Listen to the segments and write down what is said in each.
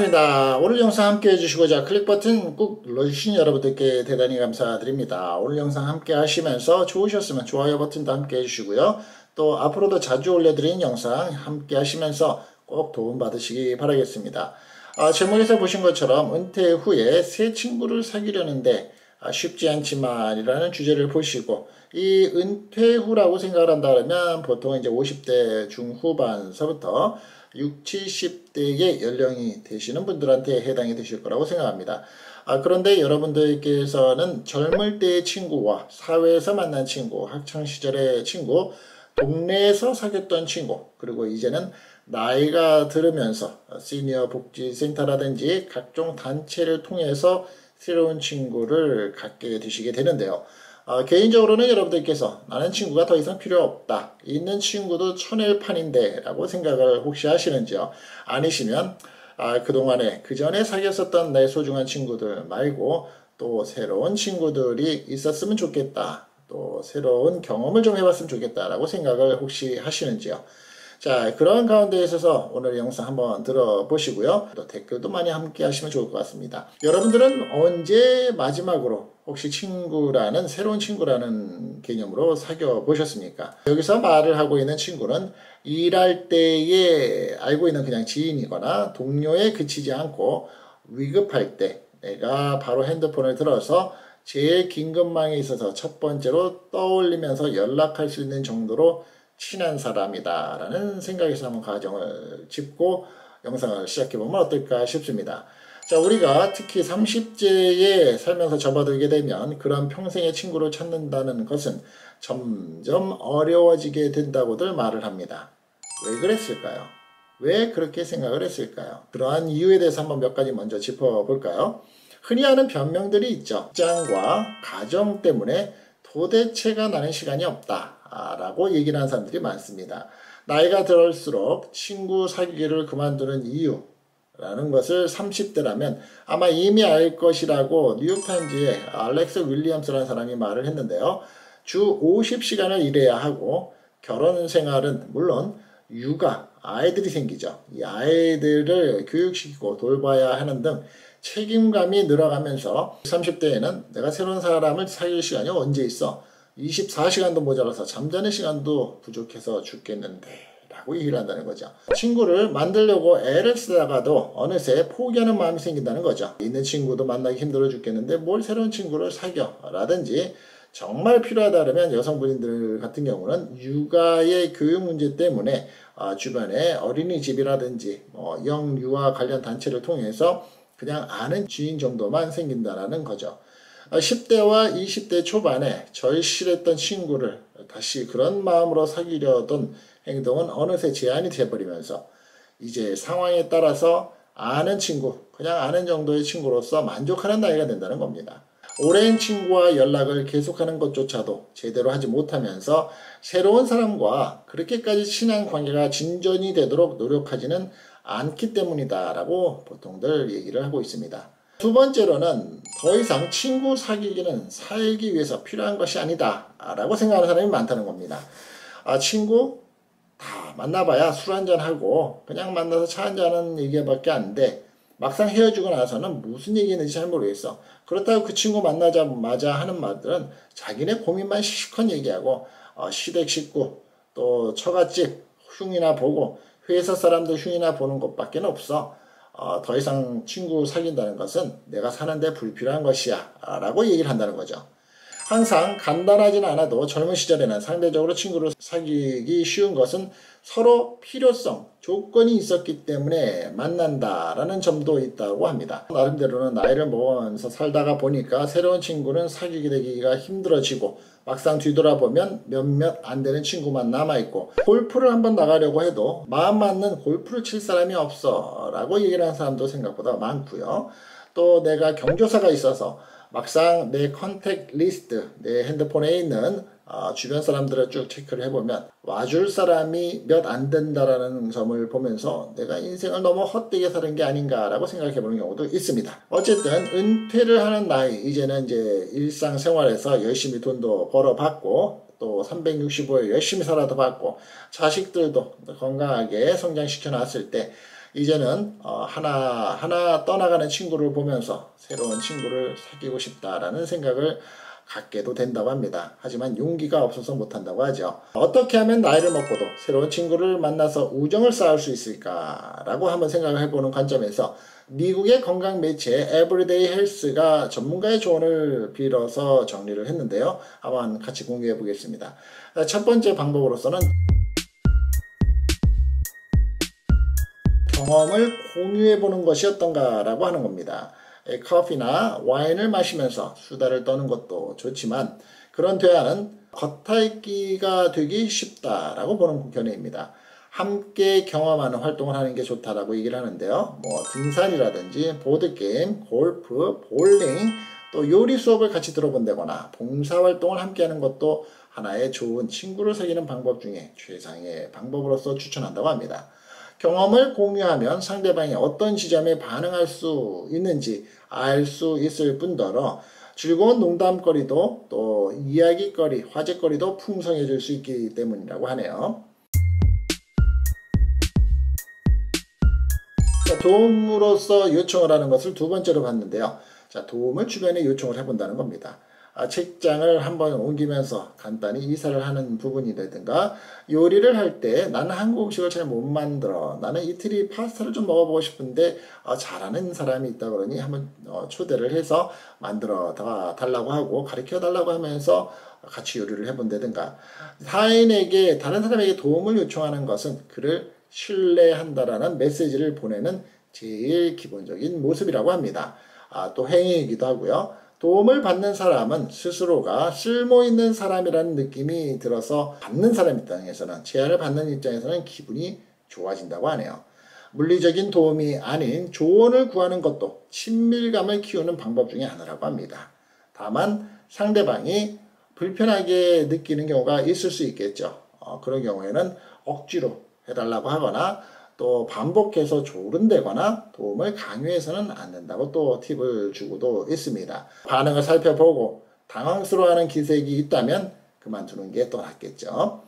반갑습니다. 오늘 영상 함께 해주시고 클릭 버튼 꾹 눌러주신 여러분들께 대단히 감사드립니다. 오늘 영상 함께 하시면서 좋으셨으면 좋아요 버튼도 함께 해주시고요. 또 앞으로도 자주 올려드리는 영상 함께 하시면서 꼭 도움 받으시기 바라겠습니다. 제목에서 보신 것처럼 은퇴 후에 새 친구를 사귀려는데 쉽지 않지만 이라는 주제를 보시고, 이 은퇴 후라고 생각을 한다면 보통 이제 50대 중후반서부터 60, 70대의 연령이 되시는 분들한테 해당이 되실 거라고 생각합니다. 그런데 여러분들께서는 젊을 때의 친구와 사회에서 만난 친구, 학창시절의 친구, 동네에서 사귀었던 친구, 그리고 이제는 나이가 들으면서 시니어 복지센터라든지 각종 단체를 통해서 새로운 친구를 갖게 되시게 되는데요. 개인적으로는 여러분들께서 나는 친구가 더 이상 필요 없다, 있는 친구도 쳐낼 판인데 라고 생각을 혹시 하시는지요? 아니시면 그동안에 그 전에 사귀었었던 내 소중한 친구들 말고 또 새로운 친구들이 있었으면 좋겠다, 또 새로운 경험을 좀 해봤으면 좋겠다 라고 생각을 혹시 하시는지요? 자, 그런 가운데 있어서 오늘 영상 한번 들어보시고요. 또 댓글도 많이 함께 하시면 좋을 것 같습니다. 여러분들은 언제 마지막으로 혹시 새로운 친구라는 개념으로 사귀어 보셨습니까? 여기서 말을 하고 있는 친구는 일할 때에 알고 있는 그냥 지인이거나 동료에 그치지 않고 위급할 때 내가 바로 핸드폰을 들어서 제일 긴급망에 있어서 첫 번째로 떠올리면서 연락할 수 있는 정도로 친한 사람이다 라는 생각에서 한번 가정을 짚고 영상을 시작해보면 어떨까 싶습니다. 자, 우리가 특히 30대에 살면서 접어들게 되면 그런 평생의 친구를 찾는다는 것은 점점 어려워지게 된다고들 말을 합니다. 왜 그랬을까요? 왜 그렇게 생각을 했을까요? 그러한 이유에 대해서 한번 몇 가지 먼저 짚어볼까요? 흔히 하는 변명들이 있죠. 직장과 가정 때문에 도대체가 나는 시간이 없다 라고 얘기를 하는 사람들이 많습니다. 나이가 들을수록 친구 사귀기를 그만두는 이유 라는 것을 30대라면 아마 이미 알 것이라고 뉴욕타임즈의 알렉스 윌리엄스라는 사람이 말을 했는데요. 주 50시간을 일해야 하고 결혼 생활은 물론 육아, 아이들이 생기죠. 이 아이들을 교육시키고 돌봐야 하는 등 책임감이 늘어가면서 30대에는 내가 새로운 사람을 사귈 시간이 언제 있어? 24시간도 모자라서 잠자는 시간도 부족해서 죽겠는데 라고 얘기를 한다는 거죠. 친구를 만들려고 애를 쓰다가도 어느새 포기하는 마음이 생긴다는 거죠. 있는 친구도 만나기 힘들어 죽겠는데 뭘 새로운 친구를 사겨 라든지, 정말 필요하다면 여성분들 같은 경우는 육아의 교육 문제 때문에 주변에 어린이집이라든지 영유아 관련 단체를 통해서 그냥 아는 지인 정도만 생긴다는 거죠. 10대와 20대 초반에 절실했던 친구를 다시 그런 마음으로 사귀려던 행동은 어느새 제한이 되어버리면서 이제 상황에 따라서 아는 친구, 그냥 아는 정도의 친구로서 만족하는 나이가 된다는 겁니다. 오랜 친구와 연락을 계속하는 것조차도 제대로 하지 못하면서 새로운 사람과 그렇게까지 친한 관계가 진전이 되도록 노력하지는 않기 때문이다 라고 보통들 얘기를 하고 있습니다. 두 번째로는 더 이상 친구 사귀기는 살기 위해서 필요한 것이 아니다 라고 생각하는 사람이 많다는 겁니다. 친구 다 만나봐야 술 한잔하고 그냥 만나서 차 한잔하는 얘기밖에 안 돼. 막상 헤어지고 나서는 무슨 얘기했는지 잘 모르겠어. 그렇다고 그 친구 만나자마자 하는 말들은 자기네 고민만 실컷 얘기하고 시댁 식구 또 처갓집 흉이나 보고 회사 사람들 흉이나 보는 것밖에 없어. 더 이상 친구 사귄다는 것은 내가 사는데 불필요한 것이야 라고 얘기를 한다는 거죠. 항상 간단하진 않아도 젊은 시절에는 상대적으로 친구를 사귀기 쉬운 것은 서로 필요성, 조건이 있었기 때문에 만난다라는 점도 있다고 합니다. 나름대로는 나이를 먹으면서 살다가 보니까 새로운 친구는 사귀게 되기가 힘들어지고 막상 뒤돌아보면 몇몇 안 되는 친구만 남아있고, 골프를 한번 나가려고 해도 마음 맞는 골프를 칠 사람이 없어 라고 얘기를 하는 사람도 생각보다 많고요. 또 내가 경조사가 있어서 막상 내 컨택 리스트, 내 핸드폰에 있는 주변 사람들을 쭉 체크를 해보면 와줄 사람이 몇 안 된다라는 점을 보면서 내가 인생을 너무 헛되게 사는 게 아닌가라고 생각해보는 경우도 있습니다. 어쨌든 은퇴를 하는 나이, 이제는 이제 일상생활에서 열심히 돈도 벌어봤고 또 365일 열심히 살아도 봤고 자식들도 건강하게 성장시켜 놨을 때 이제는 하나 떠나가는 친구를 보면서 새로운 친구를 사귀고 싶다라는 생각을 갖게도 된다고 합니다. 하지만 용기가 없어서 못한다고 하죠. 어떻게 하면 나이를 먹고도 새로운 친구를 만나서 우정을 쌓을 수 있을까라고 한번 생각을 해보는 관점에서 미국의 건강 매체 에브리데이 헬스가 전문가의 조언을 빌어서 정리를 했는데요. 한번 같이 공유해 보겠습니다. 첫 번째 방법으로서는 경험을 공유해 보는 것이 어떤가라고 하는 겁니다. 커피나 와인을 마시면서 수다를 떠는 것도 좋지만 그런 대화는 겉핥기가 되기 쉽다라고 보는 견해입니다. 함께 경험하는 활동을 하는 게 좋다라고 얘기를 하는데요. 뭐 등산이라든지 보드게임, 골프, 볼링, 또 요리 수업을 같이 들어본다거나 봉사활동을 함께 하는 것도 하나의 좋은 친구를 사귀는 방법 중에 최상의 방법으로서 추천한다고 합니다. 경험을 공유하면 상대방이 어떤 지점에 반응할 수 있는지 알 수 있을 뿐더러 즐거운 농담거리도 또 이야기거리, 화제거리도 풍성해질 수 있기 때문이라고 하네요. 자, 도움으로서 요청을 하는 것을 두 번째로 봤는데요. 자, 도움을 주변에 요청을 해본다는 겁니다. 책장을 한번 옮기면서 간단히 이사를 하는 부분이라든가 요리를 할 때 나는 한국 음식을 잘 못 만들어 나는 이태리 파스타를 좀 먹어보고 싶은데 잘하는 사람이 있다 그러니 한번 초대를 해서 만들어 달라고 하고 가르쳐 달라고 하면서 같이 요리를 해본다든가 다른 사람에게 도움을 요청하는 것은 그를 신뢰한다라는 메시지를 보내는 제일 기본적인 모습이라고 합니다. 또 행위이기도 하고요. 도움을 받는 사람은 스스로가 쓸모있는 사람이라는 느낌이 들어서 받는 사람 입장에서는 제안을 받는 입장에서는 기분이 좋아진다고 하네요. 물리적인 도움이 아닌 조언을 구하는 것도 친밀감을 키우는 방법 중에 하나라고 합니다. 다만 상대방이 불편하게 느끼는 경우가 있을 수 있겠죠. 그런 경우에는 억지로 해달라고 하거나 또 반복해서 조른대거나 도움을 강요해서는 안 된다고 또 팁을 주고도 있습니다. 반응을 살펴보고 당황스러워하는 기색이 있다면 그만두는 게 더 낫겠죠.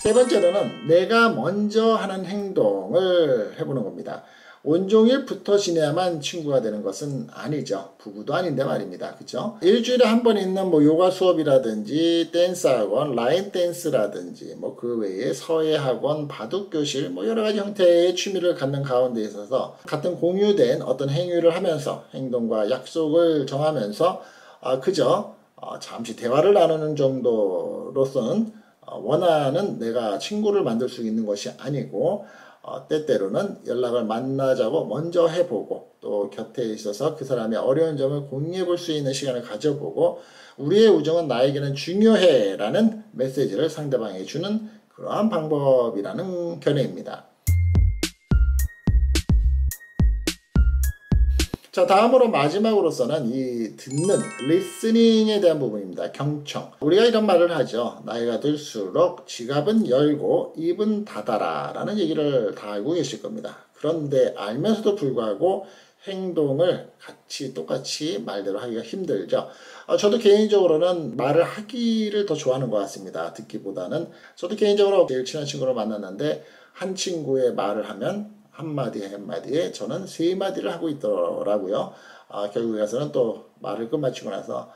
세 번째로는 내가 먼저 하는 행동을 해보는 겁니다. 온종일 붙어 지내야만 친구가 되는 것은 아니죠. 부부도 아닌데 말입니다. 그죠? 일주일에 한 번 있는 요가 수업이라든지 댄스 학원, 라인 댄스라든지 그 외에 서예 학원, 바둑 교실 여러 가지 형태의 취미를 갖는 가운데 있어서 같은 공유된 어떤 행위를 하면서 행동과 약속을 정하면서 그저 잠시 대화를 나누는 정도로서는 원하는 내가 친구를 만들 수 있는 것이 아니고 때때로는 연락을 만나자고 먼저 해보고 또 곁에 있어서 그 사람의 어려운 점을 공유해 볼 수 있는 시간을 가져보고 우리의 우정은 나에게는 중요해 라는 메시지를 상대방에게 주는 그러한 방법이라는 견해입니다. 자, 다음으로 마지막으로서는 이 듣는 리스닝에 대한 부분입니다. 경청. 우리가 이런 말을 하죠. 나이가 들수록 지갑은 열고 입은 닫아라 라는 얘기를 다 알고 계실 겁니다. 그런데 알면서도 불구하고 행동을 똑같이 말대로 하기가 힘들죠. 저도 개인적으로는 말을 하기를 더 좋아하는 것 같습니다. 듣기보다는. 저도 개인적으로 제일 친한 친구를 만났는데 한 친구의 말을 하면 한마디에 저는 세 마디를 하고 있더라고요. 결국에 가서는 또 말을 끝마치고 나서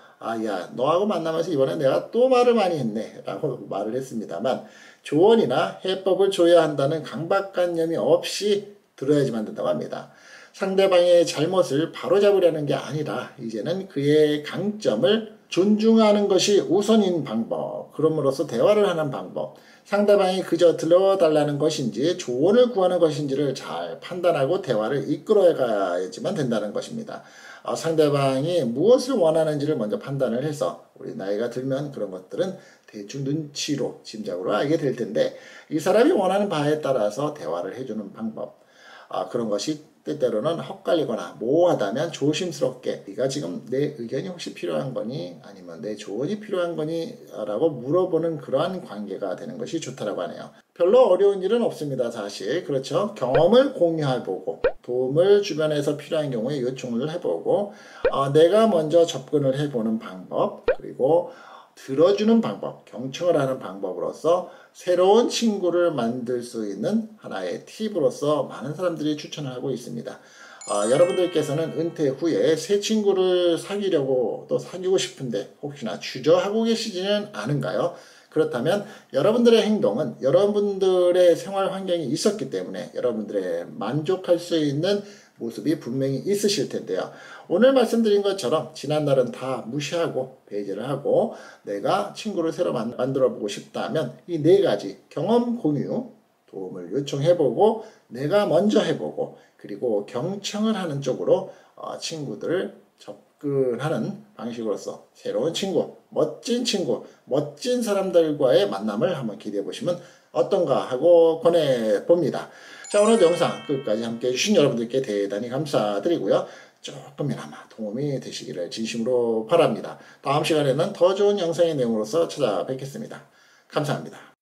야, 너하고 만나면서 이번에 내가 또 말을 많이 했네 라고 말을 했습니다만 조언이나 해법을 줘야 한다는 강박관념이 없이 들어야지만 된다고 합니다. 상대방의 잘못을 바로잡으려는 게 아니라 이제는 그의 강점을 존중하는 것이 우선인 방법, 그럼으로써 대화를 하는 방법, 상대방이 그저 들려달라는 것인지 조언을 구하는 것인지를 잘 판단하고 대화를 이끌어가야지만 된다는 것입니다. 상대방이 무엇을 원하는지를 먼저 판단을 해서 우리 나이가 들면 그런 것들은 대충 눈치로 짐작으로 알게 될 텐데 이 사람이 원하는 바에 따라서 대화를 해주는 방법, 그런 것이 때때로는 헛갈리거나 모호하다면 조심스럽게 네가 지금 내 의견이 혹시 필요한 거니 아니면 내 조언이 필요한 거니 라고 물어보는 그러한 관계가 되는 것이 좋다라고 하네요. 별로 어려운 일은 없습니다. 사실 그렇죠. 경험을 공유해보고 도움을 주변에서 필요한 경우에 요청을 해보고 내가 먼저 접근을 해보는 방법, 그리고 들어주는 방법, 경청을 하는 방법으로서 새로운 친구를 만들 수 있는 하나의 팁으로서 많은 사람들이 추천을 하고 있습니다. 여러분들께서는 은퇴 후에 새 친구를 사귀려고 또 사귀고 싶은데 혹시나 주저하고 계시지는 않은가요? 그렇다면 여러분들의 행동은 여러분들의 생활 환경이 있었기 때문에 여러분들의 만족할 수 있는 모습이 분명히 있으실 텐데요. 오늘 말씀드린 것처럼 지난날은 다 무시하고 배제를 하고 내가 친구를 새로 만들어 보고 싶다면 이 네 가지 경험 공유 도움을 요청해보고 내가 먼저 해보고 그리고 경청을 하는 쪽으로 친구들을 접근하는 방식으로서 새로운 친구, 멋진 사람들과의 만남을 한번 기대해 보시면 어떤가 하고 권해봅니다. 자, 오늘 영상 끝까지 함께 해주신 여러분들께 대단히 감사드리고요. 조금이나마 도움이 되시기를 진심으로 바랍니다. 다음 시간에는 더 좋은 영상의 내용으로서 찾아뵙겠습니다. 감사합니다.